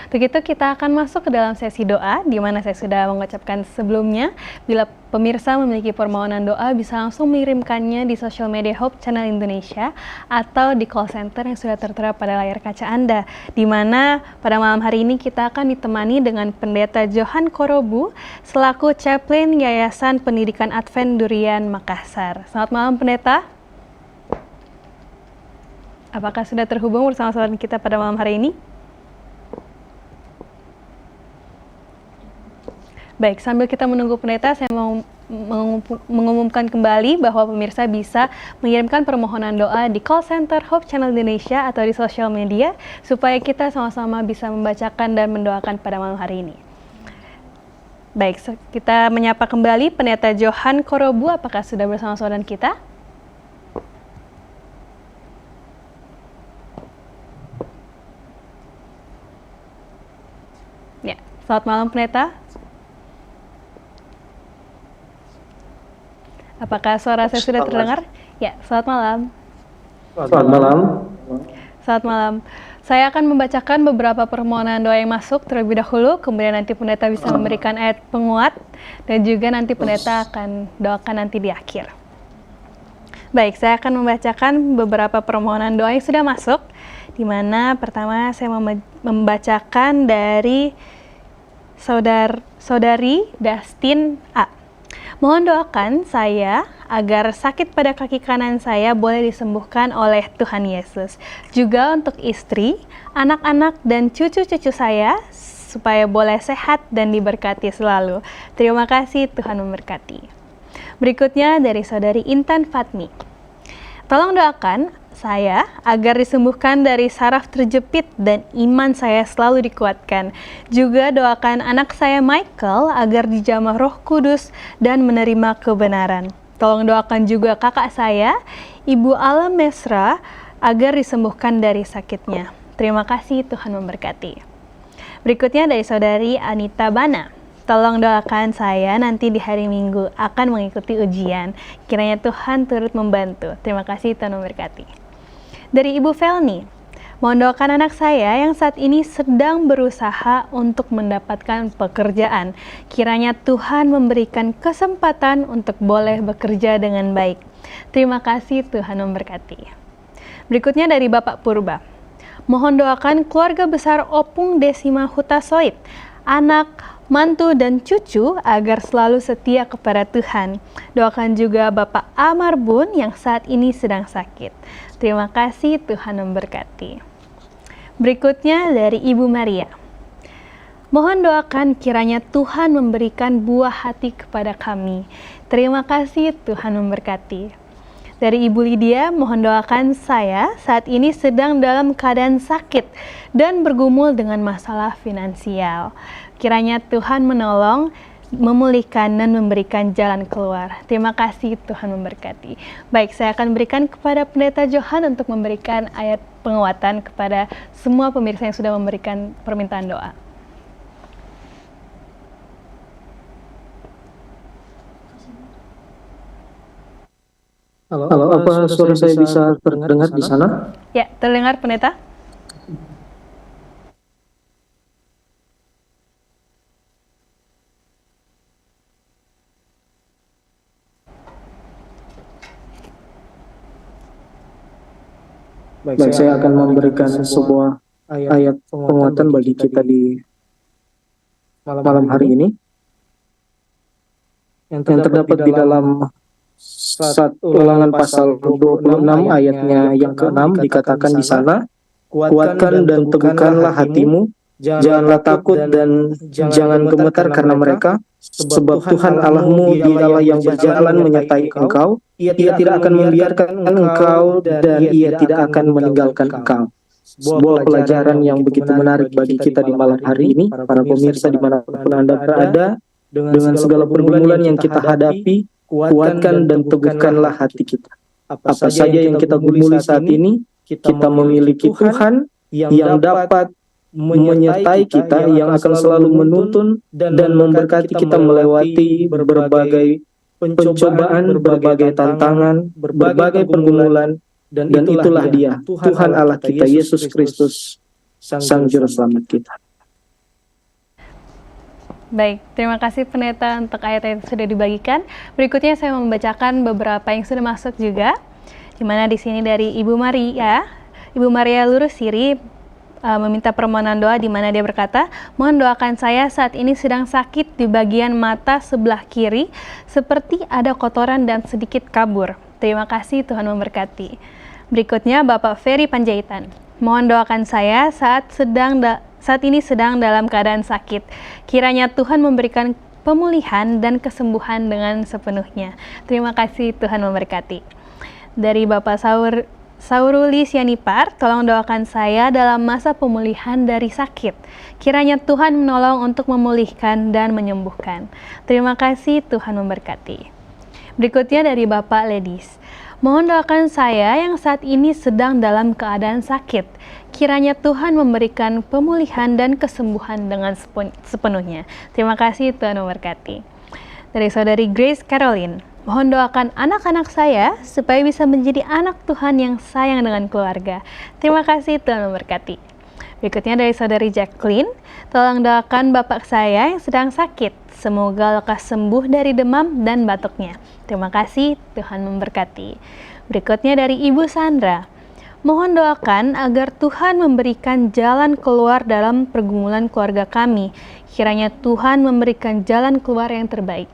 Untuk itu kita akan masuk ke dalam sesi doa, di mana saya sudah mengucapkan sebelumnya, bila pemirsa memiliki permohonan doa bisa langsung mengirimkannya di sosial media Hope Channel Indonesia atau di call center yang sudah tertera pada layar kaca Anda, di mana pada malam hari ini kita akan ditemani dengan Pendeta Johan Korobu selaku Chaplain Yayasan Pendidikan Advent Durian Makassar. Selamat malam Pendeta. Apakah sudah terhubung bersama saudara kita pada malam hari ini? Baik, sambil kita menunggu pendeta, saya mau mengumumkan kembali bahwa pemirsa bisa mengirimkan permohonan doa di call center Hope Channel Indonesia atau di sosial media supaya kita sama-sama bisa membacakan dan mendoakan pada malam hari ini. Baik, kita menyapa kembali Pendeta Johan Korobu. Apakah sudah bersama saudara kita? Ya, selamat malam Pendeta. Apakah suara saya sudah terdengar? Ya, selamat malam. Selamat malam. Selamat malam. Saya akan membacakan beberapa permohonan doa yang masuk terlebih dahulu, kemudian nanti pendeta bisa memberikan ayat penguat, dan juga nanti pendeta akan doakan nanti di akhir. Baik, saya akan membacakan beberapa permohonan doa yang sudah masuk, di mana pertama saya membacakan dari saudari Dustin A. Mohon doakan saya agar sakit pada kaki kanan saya boleh disembuhkan oleh Tuhan Yesus. Juga untuk istri, anak-anak, dan cucu-cucu saya supaya boleh sehat dan diberkati selalu. Terima kasih, Tuhan memberkati. Berikutnya dari saudari Intan Fatmi. Tolong doakan saya agar disembuhkan dari saraf terjepit dan iman saya selalu dikuatkan. Juga doakan anak saya Michael agar dijamah Roh Kudus dan menerima kebenaran. Tolong doakan juga kakak saya, Ibu Alam Mesra, agar disembuhkan dari sakitnya. Terima kasih, Tuhan memberkati. Berikutnya dari saudari Anita Bana. Tolong doakan saya nanti di hari Minggu akan mengikuti ujian. Kiranya Tuhan turut membantu. Terima kasih, Tuhan memberkati. Dari Ibu Felni, mohon doakan anak saya yang saat ini sedang berusaha untuk mendapatkan pekerjaan. Kiranya Tuhan memberikan kesempatan untuk boleh bekerja dengan baik. Terima kasih, Tuhan memberkati. Berikutnya dari Bapak Purba. Mohon doakan keluarga besar Opung Desima Hutasoid, anak, mantu, dan cucu agar selalu setia kepada Tuhan. Doakan juga Bapak Amar Bun yang saat ini sedang sakit. Terima kasih, Tuhan memberkati. Berikutnya dari Ibu Maria. Mohon doakan kiranya Tuhan memberikan buah hati kepada kami. Terima kasih, Tuhan memberkati. Dari Ibu Lydia, mohon doakan saya saat ini sedang dalam keadaan sakit dan bergumul dengan masalah finansial. Kiranya Tuhan menolong, memulihkan, dan memberikan jalan keluar. Terima kasih, Tuhan memberkati. Baik, saya akan berikan kepada Pendeta Johan untuk memberikan ayat penguatan kepada semua pemirsa yang sudah memberikan permintaan doa. Halo, apa suara saya bisa terdengar di sana? Ya, terdengar Pendeta? Baik, saya akan memberikan sebuah ayat penguatan bagi kita di malam hari ini. Yang terdapat di dalam Ulangan pasal 26 ayatnya yang ke-6 dikatakan di sana, kuatkan dan teguhkanlah hatimu, janganlah takut dan jangan gemetar karena mereka, sebab Tuhan Allahmu dialah yang berjalan menyertai engkau, ia tidak akan membiarkan engkau dan ia tidak akan meninggalkan engkau. Sebuah pelajaran yang begitu menarik bagi kita di malam hari ini, para pemirsa dimanapun Anda berada, dengan segala pergumulan yang kita hadapi, kuatkan dan teguhkanlah hati kita. Apa saja yang kita gumuli saat ini, kita memiliki Tuhan yang dapat menyertai kita, yang akan selalu menuntun dan memberkati kita melewati berbagai pencobaan, berbagai tantangan, berbagai pergumulan, dan itulah Dia, Tuhan Allah kita, Yesus Kristus, Sang Juru Selamat kita. Baik, terima kasih Pendeta untuk ayat-ayat yang sudah dibagikan. Berikutnya saya membacakan beberapa yang sudah masuk juga, di mana di sini dari Ibu Maria Lurusiri meminta permohonan doa, di mana dia berkata, mohon doakan saya, saat ini sedang sakit di bagian mata sebelah kiri, seperti ada kotoran dan sedikit kabur. Terima kasih, Tuhan memberkati. Berikutnya Bapak Ferry Panjaitan, mohon doakan saya saat ini sedang dalam keadaan sakit. Kiranya Tuhan memberikan pemulihan dan kesembuhan dengan sepenuhnya. Terima kasih, Tuhan memberkati. Dari Bapak Sauruli Sianipar, tolong doakan saya dalam masa pemulihan dari sakit. Kiranya Tuhan menolong untuk memulihkan dan menyembuhkan. Terima kasih, Tuhan memberkati. Berikutnya dari Bapak Ledis. Mohon doakan saya yang saat ini sedang dalam keadaan sakit. Kiranya Tuhan memberikan pemulihan dan kesembuhan dengan sepenuhnya. Terima kasih, Tuhan memberkati. Dari Saudari Grace Caroline, mohon doakan anak-anak saya supaya bisa menjadi anak Tuhan yang sayang dengan keluarga. Terima kasih, Tuhan memberkati. Berikutnya dari Saudari Jacqueline, tolong doakan bapak saya yang sedang sakit. Semoga lekas sembuh dari demam dan batuknya. Terima kasih, Tuhan memberkati. Berikutnya dari Ibu Sandra, mohon doakan agar Tuhan memberikan jalan keluar dalam pergumulan keluarga kami. Kiranya Tuhan memberikan jalan keluar yang terbaik.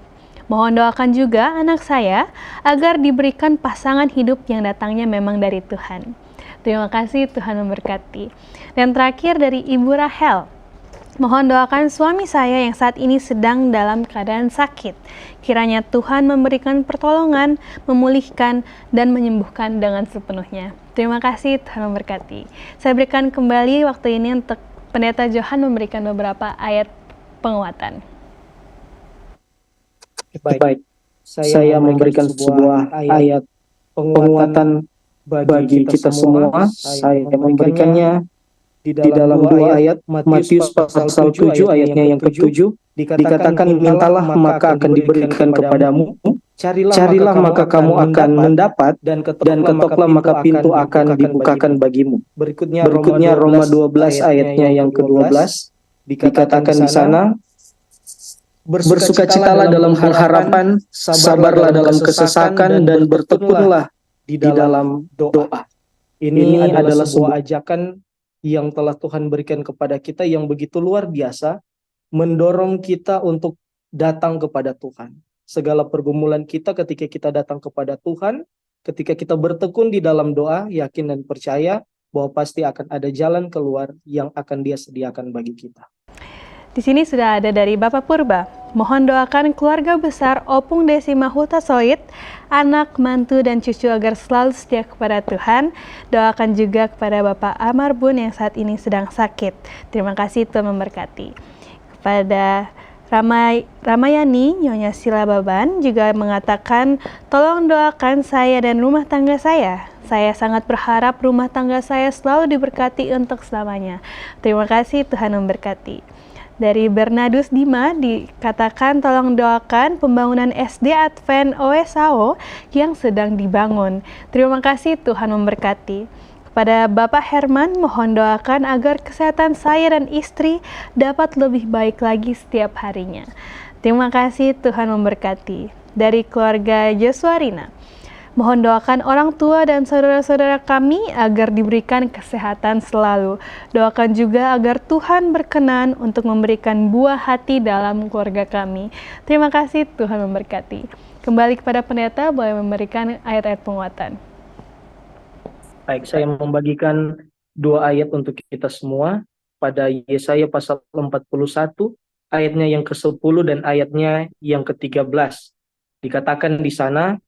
Mohon doakan juga anak saya agar diberikan pasangan hidup yang datangnya memang dari Tuhan. Terima kasih, Tuhan memberkati. Dan terakhir dari Ibu Rahel, mohon doakan suami saya yang saat ini sedang dalam keadaan sakit. Kiranya Tuhan memberikan pertolongan, memulihkan, dan menyembuhkan dengan sepenuhnya. Terima kasih, Tuhan memberkati. Saya berikan kembali waktu ini untuk Pendeta Johan memberikan beberapa ayat penguatan. Baik, saya memberikan sebuah ayat penguatan bagi kita semua. Saya memberikannya di dalam dua ayat, Matius pasal 7 ayatnya yang ke-7, dikatakan, mintalah maka akan diberikan kepadamu, carilah maka kamu akan mendapat, dan ketoklah maka pintu akan dibukakan bagimu. Berikutnya Roma 12 ayatnya yang ke-12, dikatakan di sana, bersukacitalah dalam harapan, sabarlah dalam kesesakan, dan bertekunlah di dalam doa. Ini adalah sebuah ajakan yang telah Tuhan berikan kepada kita yang begitu luar biasa, mendorong kita untuk datang kepada Tuhan. Segala pergumulan kita ketika kita datang kepada Tuhan, ketika kita bertekun di dalam doa, yakin dan percaya bahwa pasti akan ada jalan keluar yang akan Dia sediakan bagi kita. Di sini sudah ada dari Bapak Purba. Mohon doakan keluarga besar Opung Desima Huta Soit, anak, mantu, dan cucu agar selalu setia kepada Tuhan. Doakan juga kepada Bapak Amar Bun yang saat ini sedang sakit. Terima kasih, Tuhan memberkati. Kepada Ramayani, Nyonya Sila Baban juga mengatakan, tolong doakan saya dan rumah tangga saya. Saya sangat berharap rumah tangga saya selalu diberkati untuk selamanya. Terima kasih, Tuhan memberkati. Dari Bernadus Dima dikatakan tolong doakan pembangunan SD Advent OSAO yang sedang dibangun. Terima kasih, Tuhan memberkati. Kepada Bapak Herman, mohon doakan agar kesehatan saya dan istri dapat lebih baik lagi setiap harinya. Terima kasih, Tuhan memberkati. Dari keluarga Joshua Rina, mohon doakan orang tua dan saudara-saudara kami agar diberikan kesehatan selalu. Doakan juga agar Tuhan berkenan untuk memberikan buah hati dalam keluarga kami. Terima kasih, Tuhan memberkati. Kembali kepada pendeta, boleh memberikan ayat-ayat penguatan. Baik, saya membagikan dua ayat untuk kita semua pada Yesaya pasal 41, ayatnya yang ke-10 dan ayatnya yang ke-13. Dikatakan di sana,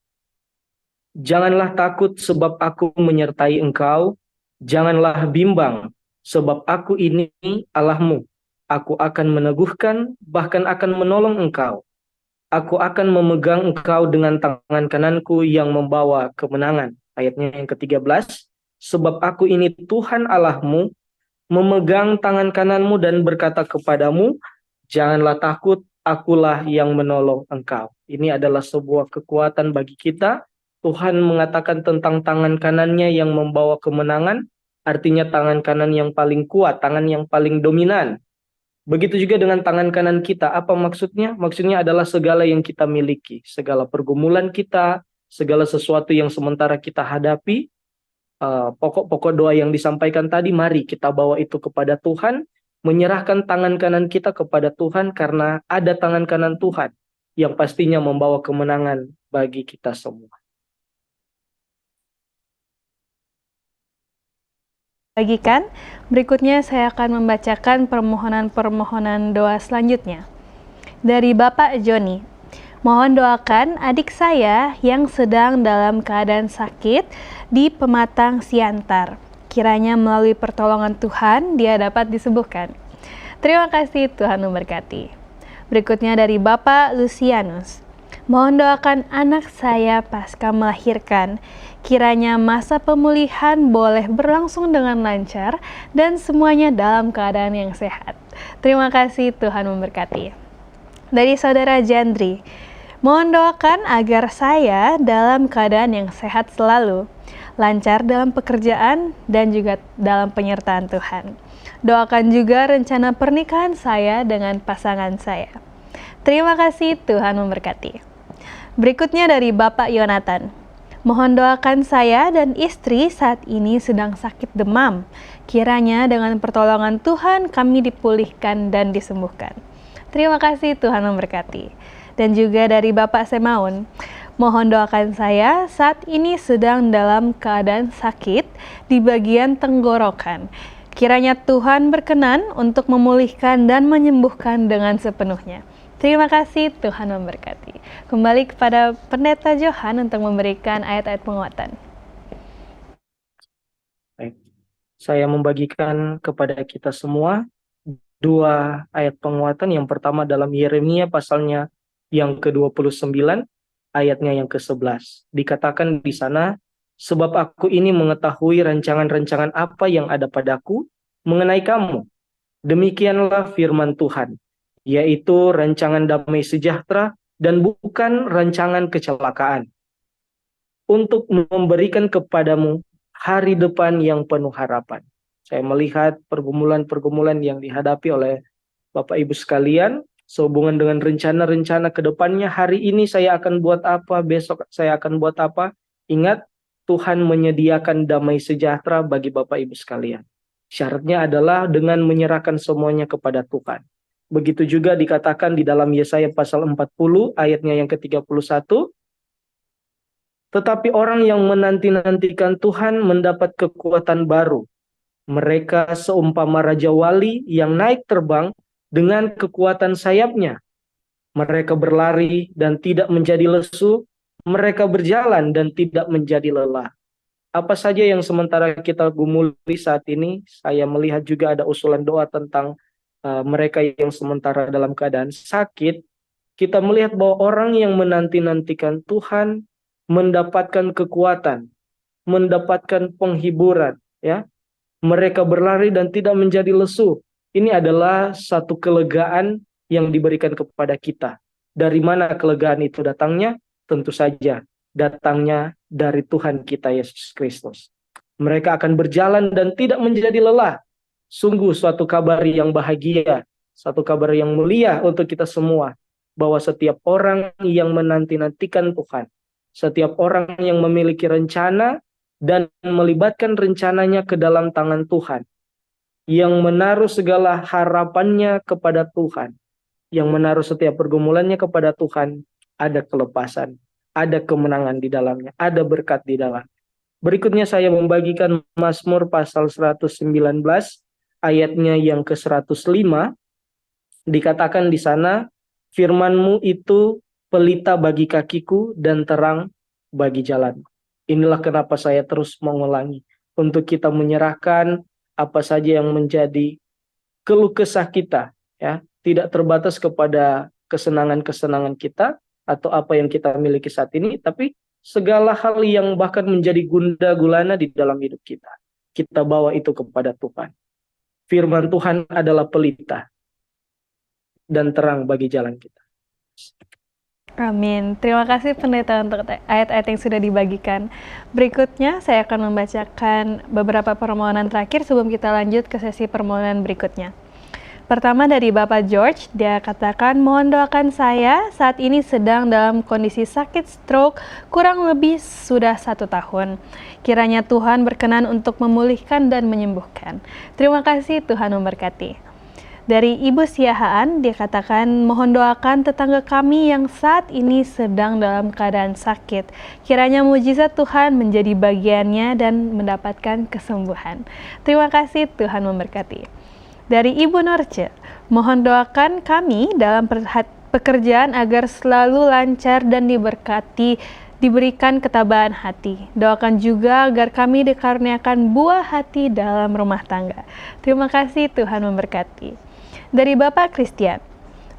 janganlah takut sebab aku menyertai engkau, janganlah bimbang sebab aku ini Allahmu. Aku akan meneguhkan, bahkan akan menolong engkau. Aku akan memegang engkau dengan tangan kananku yang membawa kemenangan. Ayatnya yang ke-13, sebab aku ini Tuhan Allahmu, memegang tangan kananmu dan berkata kepadamu, janganlah takut, akulah yang menolong engkau. Ini adalah sebuah kekuatan bagi kita. Tuhan mengatakan tentang tangan kanannya yang membawa kemenangan, artinya tangan kanan yang paling kuat, tangan yang paling dominan. Begitu juga dengan tangan kanan kita. Apa maksudnya? Maksudnya adalah segala yang kita miliki, segala pergumulan kita, segala sesuatu yang sementara kita hadapi, pokok-pokok doa yang disampaikan tadi, mari kita bawa itu kepada Tuhan, menyerahkan tangan kanan kita kepada Tuhan karena ada tangan kanan Tuhan yang pastinya membawa kemenangan bagi kita semua. Bagikan, berikutnya saya akan membacakan permohonan-permohonan doa selanjutnya. Dari Bapak Joni, mohon doakan adik saya yang sedang dalam keadaan sakit di Pematang Siantar. Kiranya melalui pertolongan Tuhan dia dapat disembuhkan. Terima kasih, Tuhan memberkati. Berikutnya dari Bapak Lucianus, mohon doakan anak saya pasca melahirkan. Kiranya masa pemulihan boleh berlangsung dengan lancar dan semuanya dalam keadaan yang sehat. Terima kasih, Tuhan memberkati. Dari Saudara Jandri, mohon doakan agar saya dalam keadaan yang sehat selalu, lancar dalam pekerjaan dan juga dalam penyertaan Tuhan. Doakan juga rencana pernikahan saya dengan pasangan saya. Terima kasih, Tuhan memberkati. Berikutnya dari Bapak Yonatan, mohon doakan saya dan istri saat ini sedang sakit demam. Kiranya dengan pertolongan Tuhan kami dipulihkan dan disembuhkan. Terima kasih, Tuhan memberkati. Dan juga dari Bapak Semaun, mohon doakan saya saat ini sedang dalam keadaan sakit di bagian tenggorokan. Kiranya Tuhan berkenan untuk memulihkan dan menyembuhkan dengan sepenuhnya. Terima kasih, Tuhan memberkati. Kembali kepada Pendeta Johan untuk memberikan ayat-ayat penguatan. Baik. Saya membagikan kepada kita semua 2 ayat penguatan. Yang pertama dalam Yeremia pasalnya yang ke-29, ayatnya yang ke-11. Dikatakan di sana, sebab aku ini mengetahui rancangan-rancangan apa yang ada padaku mengenai kamu. Demikianlah firman Tuhan, yaitu rancangan damai sejahtera dan bukan rancangan kecelakaan, untuk memberikan kepadamu hari depan yang penuh harapan. Saya melihat pergumulan-pergumulan yang dihadapi oleh Bapak Ibu sekalian, sehubungan dengan rencana-rencana ke depannya, hari ini saya akan buat apa, besok saya akan buat apa. Ingat, Tuhan menyediakan damai sejahtera bagi Bapak Ibu sekalian. Syaratnya adalah dengan menyerahkan semuanya kepada Tuhan. Begitu juga dikatakan di dalam Yesaya pasal 40 ayatnya yang ke-31. Tetapi orang yang menanti-nantikan Tuhan mendapat kekuatan baru. Mereka seumpama Raja Wali yang naik terbang dengan kekuatan sayapnya. Mereka berlari dan tidak menjadi lesu. Mereka berjalan dan tidak menjadi lelah. Apa saja yang sementara kita gumuli saat ini, saya melihat juga ada usulan doa tentang mereka yang sementara dalam keadaan sakit. Kita melihat bahwa orang yang menanti-nantikan Tuhan mendapatkan kekuatan, mendapatkan penghiburan, ya. Mereka berlari dan tidak menjadi lesu. Ini adalah satu kelegaan yang diberikan kepada kita. Dari mana kelegaan itu datangnya? Tentu saja datangnya dari Tuhan kita Yesus Kristus. Mereka akan berjalan dan tidak menjadi lelah. Sungguh suatu kabar yang bahagia, satu kabar yang mulia untuk kita semua, bahwa setiap orang yang menanti-nantikan Tuhan, setiap orang yang memiliki rencana dan melibatkan rencananya ke dalam tangan Tuhan, yang menaruh segala harapannya kepada Tuhan, yang menaruh setiap pergumulannya kepada Tuhan, ada kelepasan, ada kemenangan di dalamnya, ada berkat di dalam. Berikutnya saya membagikan Mazmur pasal 119, ayatnya yang ke-105, dikatakan di sana, firman-Mu itu pelita bagi kakiku dan terang bagi jalan. Inilah kenapa saya terus mengulangi, untuk kita menyerahkan apa saja yang menjadi keluh kesah kita, ya, tidak terbatas kepada kesenangan-kesenangan kita atau apa yang kita miliki saat ini, tapi segala hal yang bahkan menjadi gundah gulana di dalam hidup kita, kita bawa itu kepada Tuhan. Firman Tuhan adalah pelita dan terang bagi jalan kita. Amin. Terima kasih Pendeta untuk ayat-ayat yang sudah dibagikan. Berikutnya saya akan membacakan beberapa permohonan terakhir sebelum kita lanjut ke sesi permohonan berikutnya. Pertama dari Bapak George, dia katakan, mohon doakan saya saat ini sedang dalam kondisi sakit stroke kurang lebih sudah 1 tahun. Kiranya Tuhan berkenan untuk memulihkan dan menyembuhkan. Terima kasih, Tuhan memberkati. Dari Ibu Siahaan, dia katakan, mohon doakan tetangga kami yang saat ini sedang dalam keadaan sakit. Kiranya mujizat Tuhan menjadi bagiannya dan mendapatkan kesembuhan. Terima kasih, Tuhan memberkati. Dari Ibu Norce, mohon doakan kami dalam pekerjaan agar selalu lancar dan diberikan ketabahan hati. Doakan juga agar kami dikaruniakan buah hati dalam rumah tangga. Terima kasih, Tuhan memberkati. Dari Bapak Christian,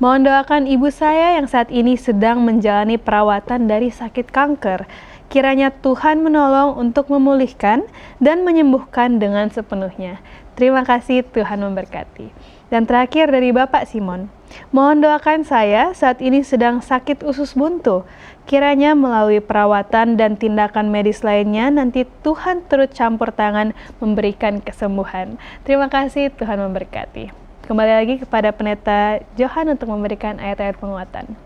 mohon doakan ibu saya yang saat ini sedang menjalani perawatan dari sakit kanker. Kiranya Tuhan menolong untuk memulihkan dan menyembuhkan dengan sepenuhnya. Terima kasih, Tuhan memberkati. Dan terakhir dari Bapak Simon, mohon doakan saya saat ini sedang sakit usus buntu. Kiranya melalui perawatan dan tindakan medis lainnya nanti Tuhan turut campur tangan memberikan kesembuhan. Terima kasih, Tuhan memberkati. Kembali lagi kepada Pendeta Johan untuk memberikan ayat-ayat penguatan.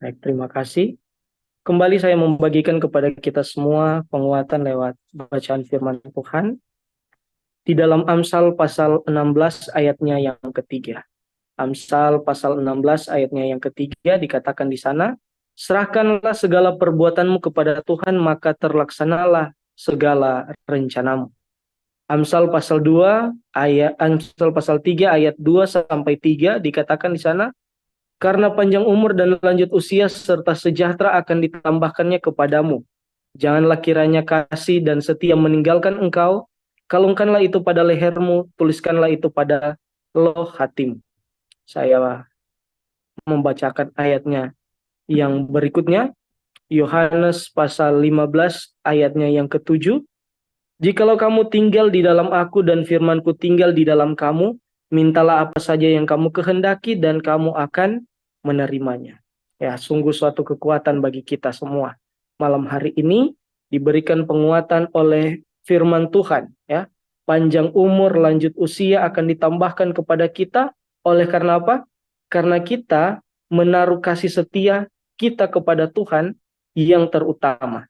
Baik, terima kasih. Kembali saya membagikan kepada kita semua penguatan lewat bacaan firman Tuhan di dalam Amsal pasal 16 ayatnya yang ketiga. Amsal pasal 16 ayatnya yang ketiga dikatakan di sana, serahkanlah segala perbuatanmu kepada Tuhan, maka terlaksanalah segala rencanamu. Amsal pasal 3 ayat 2 sampai 3 dikatakan di sana, karena panjang umur dan lanjut usia serta sejahtera akan ditambahkannya kepadamu. Janganlah kiranya kasih dan setia meninggalkan engkau, kalungkanlah itu pada lehermu, tuliskanlah itu pada loh hatimu. Saya membacakan ayatnya yang berikutnya, Yohanes pasal 15 ayatnya yang ke-7. Jikalau kamu tinggal di dalam aku dan firmanku tinggal di dalam kamu, mintalah apa saja yang kamu kehendaki dan kamu akan menerimanya. Ya, sungguh suatu kekuatan bagi kita semua. Malam hari ini diberikan penguatan oleh firman Tuhan, ya. Panjang umur, lanjut usia akan ditambahkan kepada kita. Oleh karena apa? Karena kita menaruh kasih setia kita kepada Tuhan yang terutama.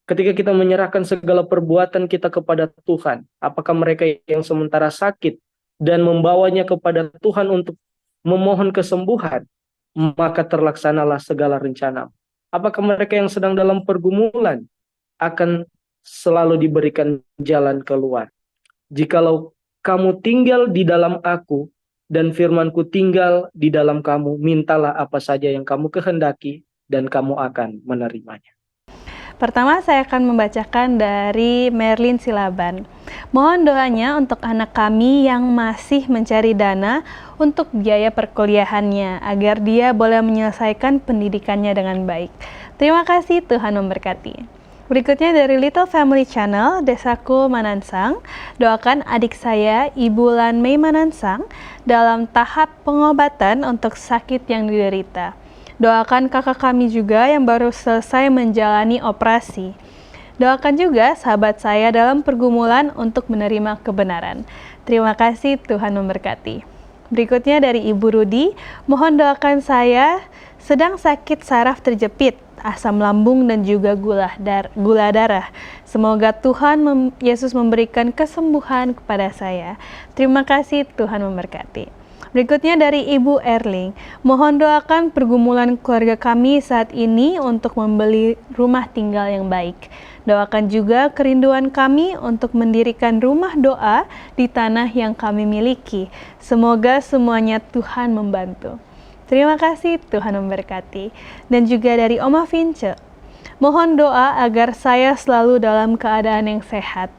Ketika kita menyerahkan segala perbuatan kita kepada Tuhan, apakah mereka yang sementara sakit dan membawanya kepada Tuhan untuk memohon kesembuhan, maka terlaksanalah segala rencana. Apakah mereka yang sedang dalam pergumulan akan selalu diberikan jalan keluar. Jikalau kamu tinggal di dalam aku dan firmanku tinggal di dalam kamu, mintalah apa saja yang kamu kehendaki dan kamu akan menerimanya. Pertama, saya akan membacakan dari Merlin Silaban. Mohon doanya untuk anak kami yang masih mencari dana untuk biaya perkuliahannya, agar dia boleh menyelesaikan pendidikannya dengan baik. Terima kasih, Tuhan memberkati. Berikutnya dari Little Family Channel, Desaku Manansang, doakan adik saya, Ibu Lan Mei Manansang, dalam tahap pengobatan untuk sakit yang diderita. Doakan kakak kami juga yang baru selesai menjalani operasi. Doakan juga sahabat saya dalam pergumulan untuk menerima kebenaran. Terima kasih, Tuhan memberkati. Berikutnya dari Ibu Rudi, mohon doakan saya sedang sakit saraf terjepit, asam lambung dan juga gula darah. Semoga Tuhan Yesus memberikan kesembuhan kepada saya. Terima kasih, Tuhan memberkati. Berikutnya dari Ibu Erling, mohon doakan pergumulan keluarga kami saat ini untuk membeli rumah tinggal yang baik. Doakan juga kerinduan kami untuk mendirikan rumah doa di tanah yang kami miliki. Semoga semuanya Tuhan membantu. Terima kasih, Tuhan memberkati. Dan juga dari Oma Vince, mohon doa agar saya selalu dalam keadaan yang sehat.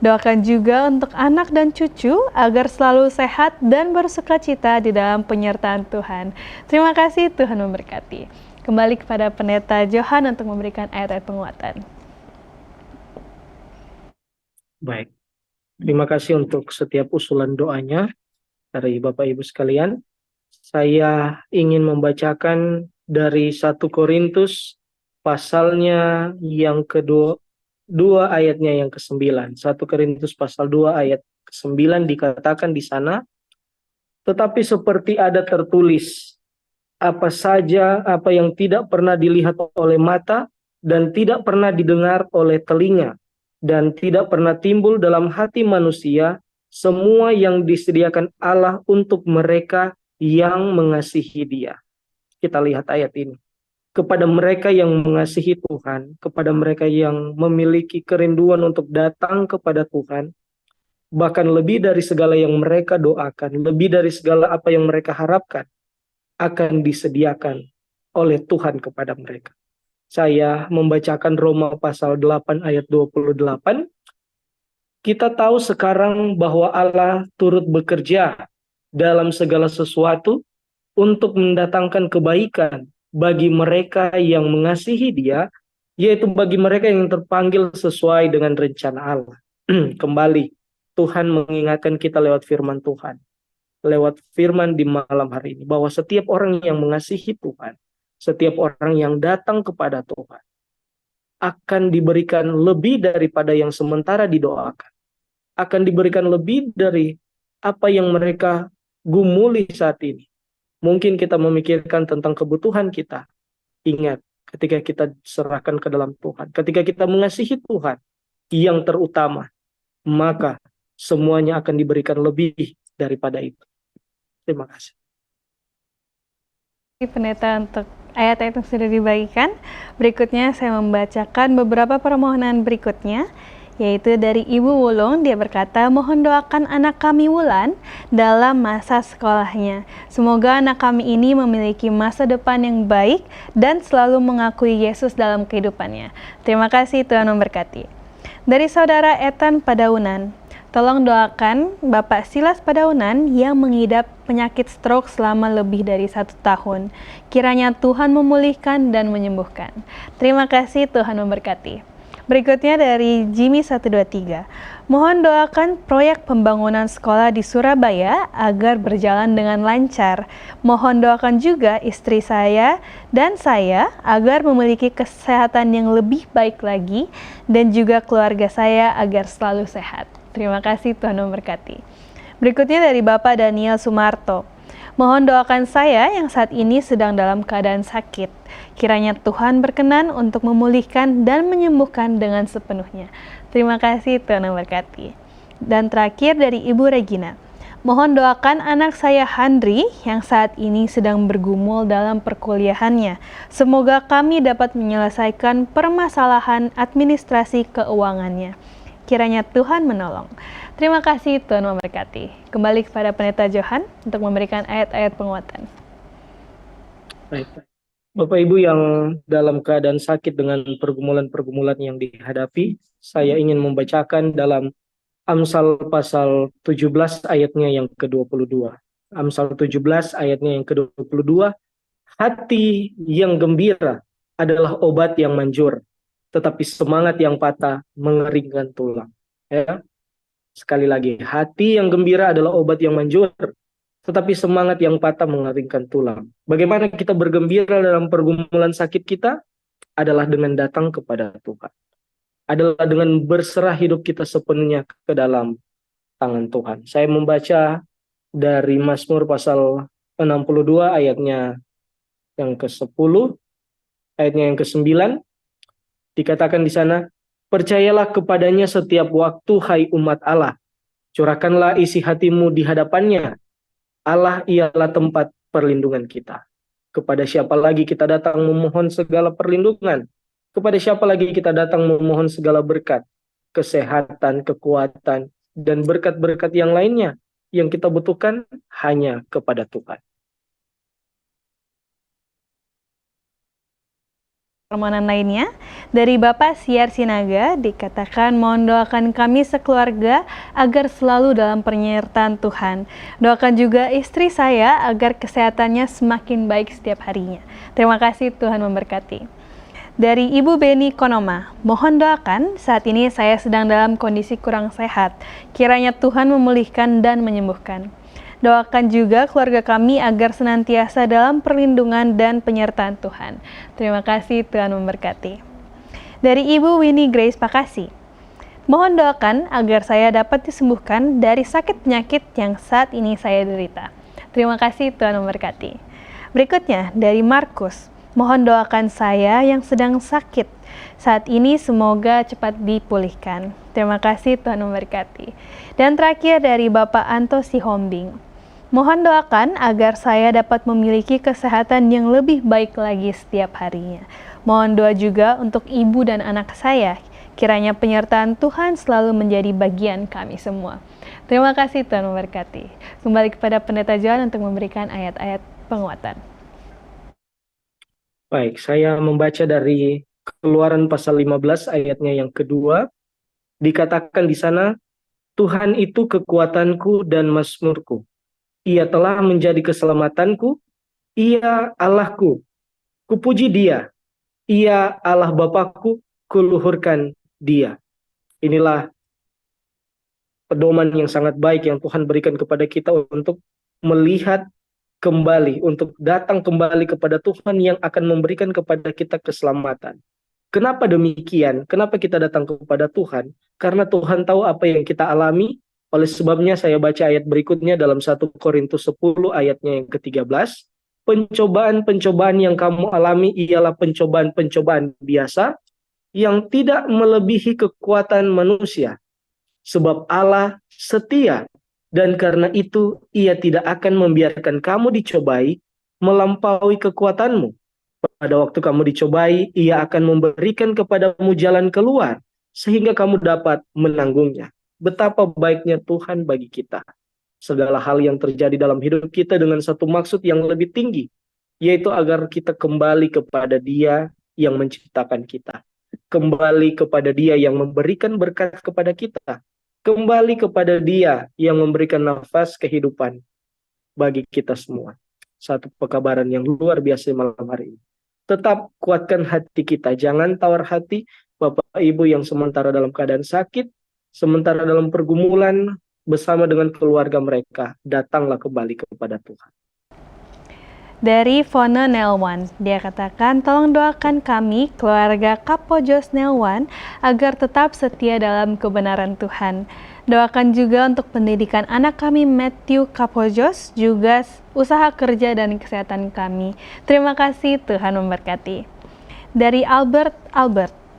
Doakan juga untuk anak dan cucu agar selalu sehat dan bersukacita di dalam penyertaan Tuhan. Terima kasih, Tuhan memberkati. Kembali kepada Pendeta Johan untuk memberikan ayat-ayat penguatan. Baik, terima kasih untuk setiap usulan doanya dari Bapak Ibu sekalian. Saya ingin membacakan dari 1 Korintus pasalnya yang kedua, 2 ayatnya yang ke-9. 1 Korintus pasal 2 ayat ke-9 dikatakan di sana, Tetapi seperti ada tertulis, apa saja apa yang tidak pernah dilihat oleh mata dan tidak pernah didengar oleh telinga dan tidak pernah timbul dalam hati manusia, semua yang disediakan Allah untuk mereka yang mengasihi Dia. Kita lihat ayat ini. Kepada mereka yang mengasihi Tuhan, kepada mereka yang memiliki kerinduan untuk datang kepada Tuhan, bahkan lebih dari segala yang mereka doakan, lebih dari segala apa yang mereka harapkan, akan disediakan oleh Tuhan kepada mereka. Saya membacakan Roma pasal 8 ayat 28. Kita tahu sekarang bahwa Allah turut bekerja dalam segala sesuatu untuk mendatangkan kebaikan bagi mereka yang mengasihi Dia, yaitu bagi mereka yang terpanggil sesuai dengan rencana Allah. Kembali, Tuhan mengingatkan kita lewat firman Tuhan, lewat firman di malam hari ini, bahwa setiap orang yang mengasihi Tuhan, setiap orang yang datang kepada Tuhan, akan diberikan lebih daripada yang sementara didoakan, akan diberikan lebih dari apa yang mereka gumuli saat ini. Mungkin kita memikirkan tentang kebutuhan kita. Ingat, ketika kita serahkan ke dalam Tuhan, ketika kita mengasihi Tuhan yang terutama, maka semuanya akan diberikan lebih daripada itu. Terima kasih. Pendeta untuk ayat-ayat yang sudah dibagikan. Berikutnya saya membacakan beberapa permohonan berikutnya, yaitu dari Ibu Wulung. Dia berkata, mohon doakan anak kami Wulan dalam masa sekolahnya. Semoga anak kami ini memiliki masa depan yang baik dan selalu mengakui Yesus dalam kehidupannya. Terima kasih, Tuhan memberkati. Dari saudara Ethan Padaunan, tolong doakan Bapak Silas Padaunan yang mengidap penyakit stroke selama lebih dari 1 tahun. Kiranya Tuhan memulihkan dan menyembuhkan. Terima kasih, Tuhan memberkati. Berikutnya dari Jimmy 123. Mohon doakan proyek pembangunan sekolah di Surabaya agar berjalan dengan lancar. Mohon doakan juga istri saya dan saya agar memiliki kesehatan yang lebih baik lagi dan juga keluarga saya agar selalu sehat. Terima kasih, Tuhan memberkati. Berikutnya dari Bapak Daniel Sumarto. Mohon doakan saya yang saat ini sedang dalam keadaan sakit. Kiranya Tuhan berkenan untuk memulihkan dan menyembuhkan dengan sepenuhnya. Terima kasih, Tuhan memberkati. Dan terakhir dari Ibu Regina. Mohon doakan anak saya Handri yang saat ini sedang bergumul dalam perkuliahannya. Semoga kami dapat menyelesaikan permasalahan administrasi keuangannya. Kiranya Tuhan menolong. Terima kasih, Tuhan memberkati. Kembali kepada Pendeta Johan untuk memberikan ayat-ayat penguatan. Baik. Bapak Ibu yang dalam keadaan sakit dengan pergumulan-pergumulan yang dihadapi, saya ingin membacakan dalam Amsal pasal 17 ayatnya yang ke-22. Amsal 17 ayatnya yang ke-22, hati yang gembira adalah obat yang manjur, tetapi semangat yang patah mengeringkan tulang. Ya. Sekali lagi, hati yang gembira adalah obat yang manjur, tetapi semangat yang patah mengeringkan tulang. Bagaimana kita bergembira dalam pergumulan sakit kita? Adalah dengan datang kepada Tuhan. Adalah dengan berserah hidup kita sepenuhnya ke dalam tangan Tuhan. Saya membaca dari Mazmur pasal 62 ayatnya yang ke-10, ayatnya yang ke-9. Dikatakan di sana, percayalah kepadanya setiap waktu, hai umat Allah. Curahkanlah isi hatimu di hadapannya. Allah ialah tempat perlindungan kita. Kepada siapa lagi kita datang memohon segala perlindungan? Kepada siapa lagi kita datang memohon segala berkat, kesehatan, kekuatan, dan berkat-berkat yang lainnya yang kita butuhkan hanya kepada Tuhan. Permohonan lainnya dari Bapak Siar Sinaga dikatakan, mohon doakan kami sekeluarga agar selalu dalam penyertaan Tuhan. Doakan juga istri saya agar kesehatannya semakin baik setiap harinya. Terima kasih, Tuhan memberkati. Dari Ibu Beni Konoma, mohon doakan saat ini saya sedang dalam kondisi kurang sehat. Kiranya Tuhan memulihkan dan menyembuhkan. Doakan juga keluarga kami agar senantiasa dalam perlindungan dan penyertaan Tuhan. Terima kasih, Tuhan memberkati. Dari Ibu Winnie Grace Pakasi, mohon doakan agar saya dapat disembuhkan dari sakit penyakit yang saat ini saya derita. Terima kasih, Tuhan memberkati. Berikutnya dari Markus, mohon doakan saya yang sedang sakit. Saat ini semoga cepat dipulihkan. Terima kasih, Tuhan memberkati. Dan terakhir dari Bapak Anto Sihombing, mohon doakan agar saya dapat memiliki kesehatan yang lebih baik lagi setiap harinya. Mohon doa juga untuk ibu dan anak saya. Kiranya penyertaan Tuhan selalu menjadi bagian kami semua. Terima kasih, Tuhan memberkati. Kembali kepada Pendeta Johan untuk memberikan ayat-ayat penguatan. Baik, saya membaca dari Keluaran pasal 15 ayatnya yang kedua. Dikatakan di sana, Tuhan itu kekuatanku dan mazmurku. Ia telah menjadi keselamatanku. Ia Allahku. Kupuji Dia. Ia Allah Bapakku. Kuluhurkan Dia. Inilah pedoman yang sangat baik yang Tuhan berikan kepada kita untuk melihat kembali, untuk datang kembali kepada Tuhan yang akan memberikan kepada kita keselamatan. Kenapa demikian? Kenapa kita datang kepada Tuhan? Karena Tuhan tahu apa yang kita alami. Oleh sebabnya saya baca ayat berikutnya dalam 1 Korintus 10 ayatnya yang ke-13. Pencobaan-pencobaan yang kamu alami ialah pencobaan-pencobaan biasa yang tidak melebihi kekuatan manusia. Sebab Allah setia, dan karena itu Ia tidak akan membiarkan kamu dicobai melampaui kekuatanmu. Pada waktu kamu dicobai, Ia akan memberikan kepadamu jalan keluar, sehingga kamu dapat menanggungnya. Betapa baiknya Tuhan bagi kita. Segala hal yang terjadi dalam hidup kita dengan satu maksud yang lebih tinggi, yaitu agar kita kembali kepada Dia yang menciptakan kita. Kembali kepada Dia yang memberikan berkat kepada kita. Kembali kepada Dia yang memberikan nafas kehidupan bagi kita semua. Satu pekabaran yang luar biasa malam hari ini. Tetap kuatkan hati kita, jangan tawar hati. Bapak Ibu yang sementara dalam keadaan sakit, sementara dalam pergumulan bersama dengan keluarga mereka, datanglah kembali kepada Tuhan. Dari Fona Nelwan, dia katakan, tolong doakan kami, keluarga Kapojos Nelwan, agar tetap setia dalam kebenaran Tuhan. Doakan juga untuk pendidikan anak kami, Matthew Kapojos, juga usaha kerja dan kesehatan kami. Terima kasih, Tuhan memberkati. Dari Albert,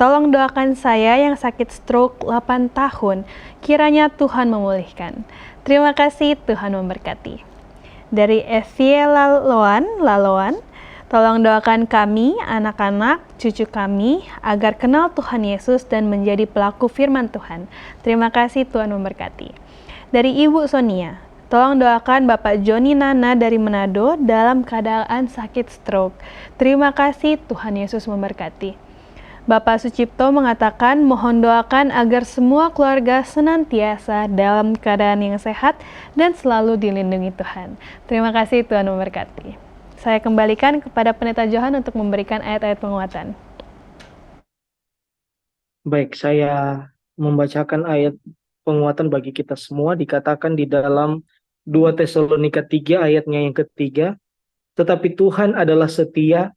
tolong doakan saya yang sakit stroke 8 tahun, kiranya Tuhan memulihkan. Terima kasih, Tuhan memberkati. Dari Evie Laloan, tolong doakan kami, anak-anak, cucu kami, agar kenal Tuhan Yesus dan menjadi pelaku firman Tuhan. Terima kasih, Tuhan memberkati. Dari Ibu Sonia, tolong doakan Bapak Joni Nana dari Manado dalam keadaan sakit stroke. Terima kasih, Tuhan Yesus memberkati. Bapak Sucipto mengatakan, mohon doakan agar semua keluarga senantiasa dalam keadaan yang sehat dan selalu dilindungi Tuhan. Terima kasih, Tuhan memberkati. Saya kembalikan kepada Pendeta Johan untuk memberikan ayat-ayat penguatan. Baik, saya membacakan ayat penguatan bagi kita semua. Dikatakan di dalam 2 Tesalonika 3 ayatnya yang ketiga, tetapi Tuhan adalah setia,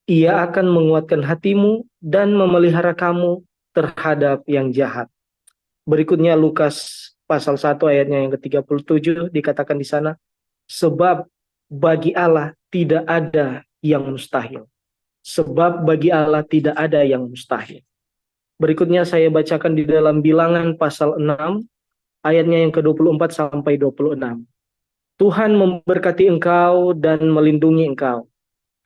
Ia akan menguatkan hatimu dan memelihara kamu terhadap yang jahat. Berikutnya Lukas pasal 1 ayatnya yang ke-37 dikatakan di sana, sebab bagi Allah tidak ada yang mustahil. Sebab bagi Allah tidak ada yang mustahil. Berikutnya saya bacakan di dalam Bilangan pasal 6 ayatnya yang ke-24 sampai 26. Tuhan memberkati engkau dan melindungi engkau.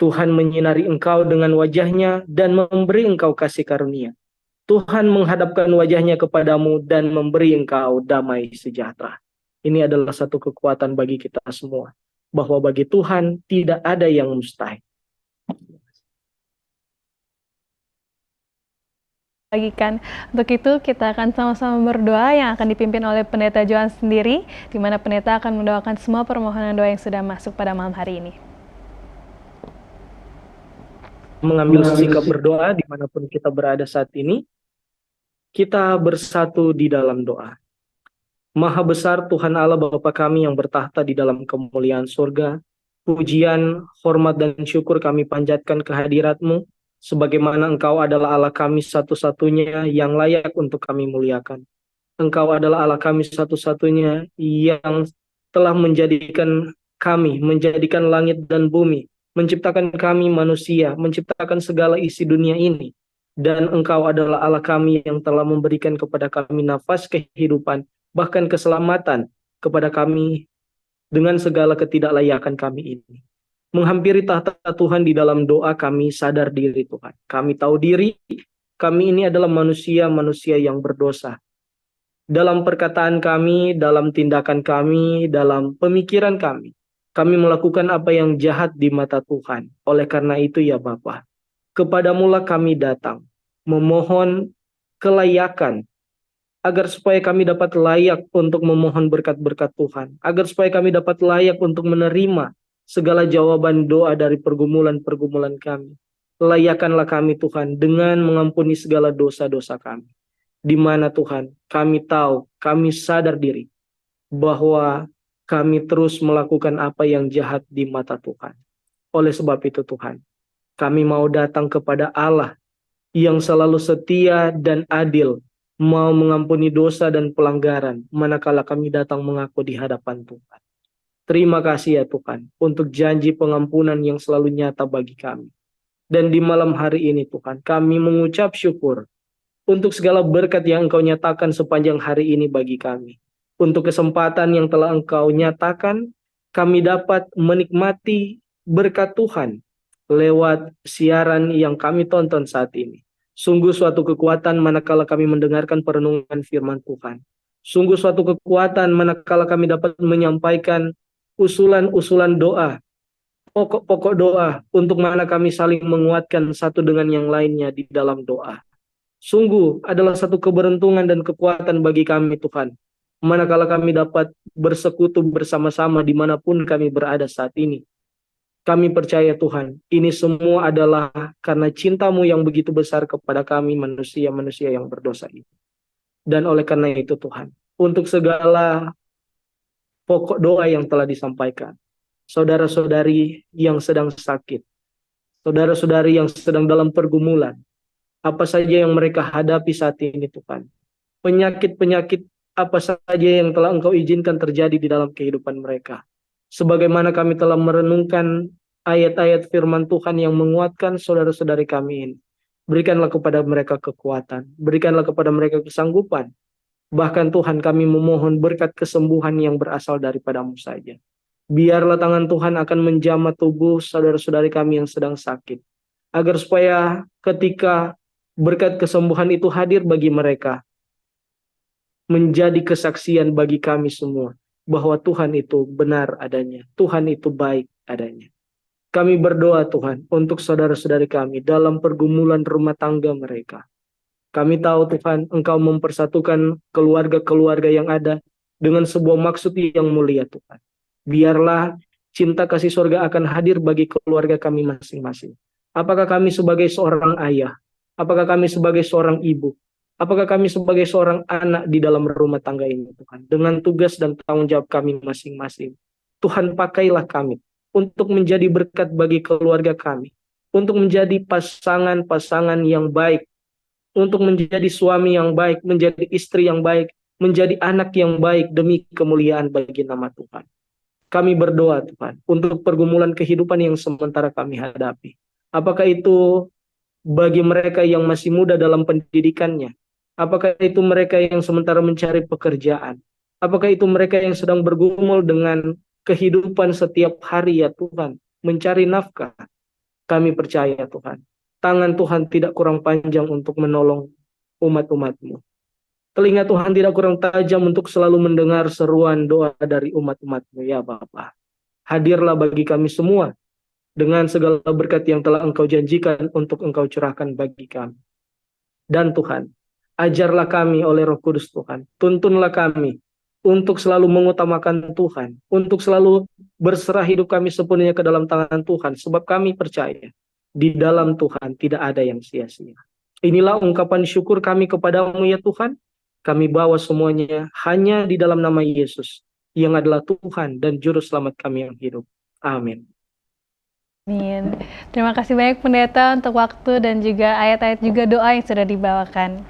Tuhan menyinari engkau dengan wajahnya dan memberi engkau kasih karunia. Tuhan menghadapkan wajahnya kepadamu dan memberi engkau damai sejahtera. Ini adalah satu kekuatan bagi kita semua, bahwa bagi Tuhan tidak ada yang mustahil. Bagikan. Untuk itu kita akan sama-sama berdoa yang akan dipimpin oleh Pendeta Johan sendiri, di mana pendeta akan mendoakan semua permohonan doa yang sudah masuk pada malam hari ini. Mengambil sikap berdoa dimanapun kita berada saat ini, kita bersatu di dalam doa. Maha besar Tuhan Allah Bapa kami yang bertahta di dalam kemuliaan surga, pujian, hormat dan syukur kami panjatkan kehadirat-Mu, sebagaimana Engkau adalah Allah kami satu-satunya yang layak untuk kami muliakan. Engkau adalah Allah kami satu-satunya yang telah menjadikan kami, menjadikan langit dan bumi, menciptakan kami manusia, menciptakan segala isi dunia ini. Dan Engkau adalah Allah kami yang telah memberikan kepada kami nafas kehidupan, bahkan keselamatan kepada kami dengan segala ketidaklayakan kami ini. Menghampiri tahta Tuhan di dalam doa kami sadar diri Tuhan. Kami tahu diri, kami ini adalah manusia-manusia yang berdosa. Dalam perkataan kami, dalam tindakan kami, dalam pemikiran kami melakukan apa yang jahat di mata Tuhan. Oleh karena itu ya Bapa, kepadamulah kami datang, memohon kelayakan, agar supaya kami dapat layak untuk memohon berkat-berkat Tuhan, agar supaya kami dapat layak untuk menerima segala jawaban doa dari pergumulan-pergumulan kami. Layakkanlah kami Tuhan dengan mengampuni segala dosa-dosa kami. Di mana Tuhan, kami tahu, kami sadar diri bahwa kami terus melakukan apa yang jahat di mata Tuhan. Oleh sebab itu Tuhan, kami mau datang kepada Allah yang selalu setia dan adil, mau mengampuni dosa dan pelanggaran manakala kami datang mengaku di hadapan Tuhan. Terima kasih ya Tuhan untuk janji pengampunan yang selalu nyata bagi kami. Dan di malam hari ini Tuhan, kami mengucap syukur untuk segala berkat yang Engkau nyatakan sepanjang hari ini bagi kami. Untuk kesempatan yang telah Engkau nyatakan, kami dapat menikmati berkat Tuhan lewat siaran yang kami tonton saat ini. Sungguh suatu kekuatan manakala kami mendengarkan perenungan firman Tuhan. Sungguh suatu kekuatan manakala kami dapat menyampaikan usulan-usulan doa, pokok-pokok doa, untuk mana kami saling menguatkan satu dengan yang lainnya di dalam doa. Sungguh adalah satu keberuntungan dan kekuatan bagi kami Tuhan, manakala kami dapat bersekutu bersama-sama dimanapun kami berada saat ini. Kami percaya Tuhan, ini semua adalah karena cinta-Mu yang begitu besar kepada kami manusia-manusia yang berdosa ini. Dan oleh karena itu Tuhan, untuk segala pokok doa yang telah disampaikan, saudara-saudari yang sedang sakit, saudara-saudari yang sedang dalam pergumulan, apa saja yang mereka hadapi saat ini Tuhan, penyakit-penyakit apa saja yang telah Engkau izinkan terjadi di dalam kehidupan mereka. Sebagaimana kami telah merenungkan ayat-ayat firman Tuhan yang menguatkan saudara-saudari kami ini. Berikanlah kepada mereka kekuatan, berikanlah kepada mereka kesanggupan. Bahkan Tuhan, kami memohon berkat kesembuhan yang berasal daripada-Mu saja. Biarlah tangan Tuhan akan menjamah tubuh saudara-saudari kami yang sedang sakit, agar supaya ketika berkat kesembuhan itu hadir bagi mereka, menjadi kesaksian bagi kami semua bahwa Tuhan itu benar adanya, Tuhan itu baik adanya. Kami berdoa Tuhan untuk saudara-saudari kami dalam pergumulan rumah tangga mereka. Kami tahu Tuhan, Engkau mempersatukan keluarga-keluarga yang ada dengan sebuah maksud yang mulia Tuhan. Biarlah cinta kasih surga akan hadir bagi keluarga kami masing-masing. Apakah kami sebagai seorang ayah, apakah kami sebagai seorang ibu, apakah kami sebagai seorang anak di dalam rumah tangga ini Tuhan, dengan tugas dan tanggung jawab kami masing-masing. Tuhan, pakailah kami untuk menjadi berkat bagi keluarga kami, untuk menjadi pasangan-pasangan yang baik, untuk menjadi suami yang baik, menjadi istri yang baik, menjadi anak yang baik demi kemuliaan bagi nama Tuhan. Kami berdoa Tuhan untuk pergumulan kehidupan yang sementara kami hadapi. Apakah itu bagi mereka yang masih muda dalam pendidikannya? Apakah itu mereka yang sementara mencari pekerjaan? Apakah itu mereka yang sedang bergumul dengan kehidupan setiap hari ya Tuhan, mencari nafkah? Kami percaya Tuhan, tangan Tuhan tidak kurang panjang untuk menolong umat-umat-Mu. Telinga Tuhan tidak kurang tajam untuk selalu mendengar seruan doa dari umat-umat-Mu ya Bapa. Hadirlah bagi kami semua dengan segala berkat yang telah Engkau janjikan untuk Engkau curahkan bagi kami. Dan Tuhan, ajarlah kami oleh Roh Kudus Tuhan, tuntunlah kami untuk selalu mengutamakan Tuhan, untuk selalu berserah hidup kami sepenuhnya ke dalam tangan Tuhan, sebab kami percaya di dalam Tuhan tidak ada yang sia-sia. Inilah ungkapan syukur kami kepadamu ya Tuhan. Kami bawa semuanya hanya di dalam nama Yesus, yang adalah Tuhan dan Juru Selamat kami yang hidup. Amin. Amin. Terima kasih banyak Pendeta untuk waktu dan juga ayat-ayat juga doa yang sudah dibawakan.